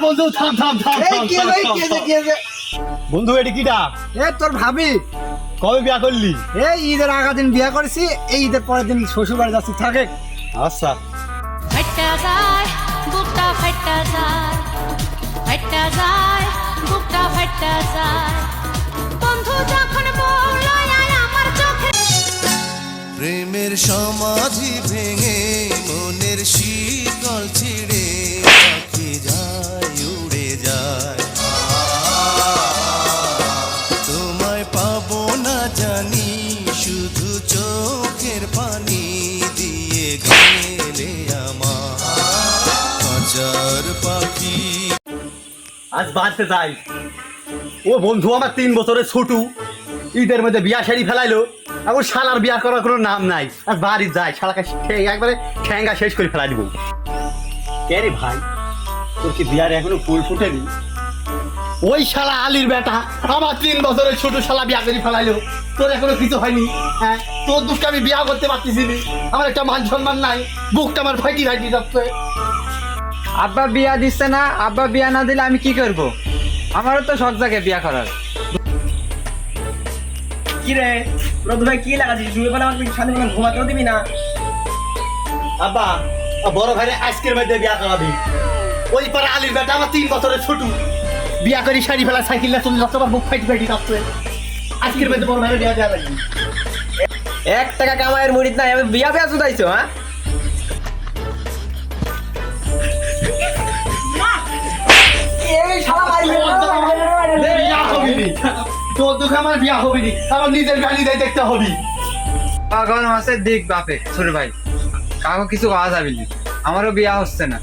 বন্ধু থাম থাম থাম বন্ধু এটি কিটা? তোর ভাবি কবে বিয়া করলি? এই ঈদের আগা দিন বিয়া করেছি, এই ঈদের পরের দিন শ্বশুর বাড়ি যাচ্ছি। থাকে আচ্ছা ফাইটা যায় বুকটা ফাইটা যায়, ফাইটা যায় বুকটা ফাইটা যায়, বন্ধু যখন বলল আমার চোখে প্রেমের সমাধি ভেঙে মনের শীতল ছিঁড়ে পাখি যায় উড়ে যায়, তোমায় পাবো না জানি শুধু চোখের পানি দিয়ে গেলে আমার হাজার পাখি। আজ বাড়তে যাই। ও বন্ধু আমার 3 বছরের ছোট, ঈদের মধ্যে বিয়া শাড়ি ফেলাইলো, এখন শালার বিয়া করার কোনো নাম নাই। আজ বাড়ি যাই, শালাকে একবারে ঠ্যাঙ্গা শেষ করে ফেলাই দিব। কে রে ভাই, তোর কি বিয়ার এখনো ফুল ফুটেনি? ওই শালা আলীর বেটা আমার 3 বছরের ছোট শালা বিয়া করে ফেলাইলো, তোর এখনো কিছু হয়নি? হ্যাঁ, তোর দুঃখে আমি বিয়া করতে পারতেছি না, আমার একটা মান সম্মান নাই, বুকটা আমার ফাইটি ফাইটি যাচ্ছে। আব্বা বিয়া দিচ্ছে না, আব্বা বিয়া না দিলে আমি কি করব? আমারও তো শখ জাগে বিয়া করার। কি রে রোদ ভাই, কি লাগাছিস? শুয়ে পড়ে আমাকে সাথে ঘুমাতেও দিবি না? আব্বা বড় ভাইরে আজকের মধ্যে বিয়া করাবি। ওই পারে আলীর বেটা আমার 3 বছরের ছোট, বিয়া করে শাড়ি ফেলা সাইকেল না চলে যাচ্ছে, আমার বুক ফাইটি ফাইটি যাচ্ছে। আজকের মধ্যে বড় ভাইরে বিয়া দেওয়া লাগবে। 1 টাকা কামাইয়ের মুড়িদ নাই, আমি বিয়া বিয়া চুদাইছো? হ্যাঁ, বিয়া হবি নি, তোর দুঃখে আমার বিয়া হবি নি, আমার নিজের গাড়ি দিয়ে দেখতে হবি। পাগল মাসের দিক বাপে ছোট ভাই, কাউকে কিছু পাওয়া যাবে না, আমারও বিয়া হচ্ছে না।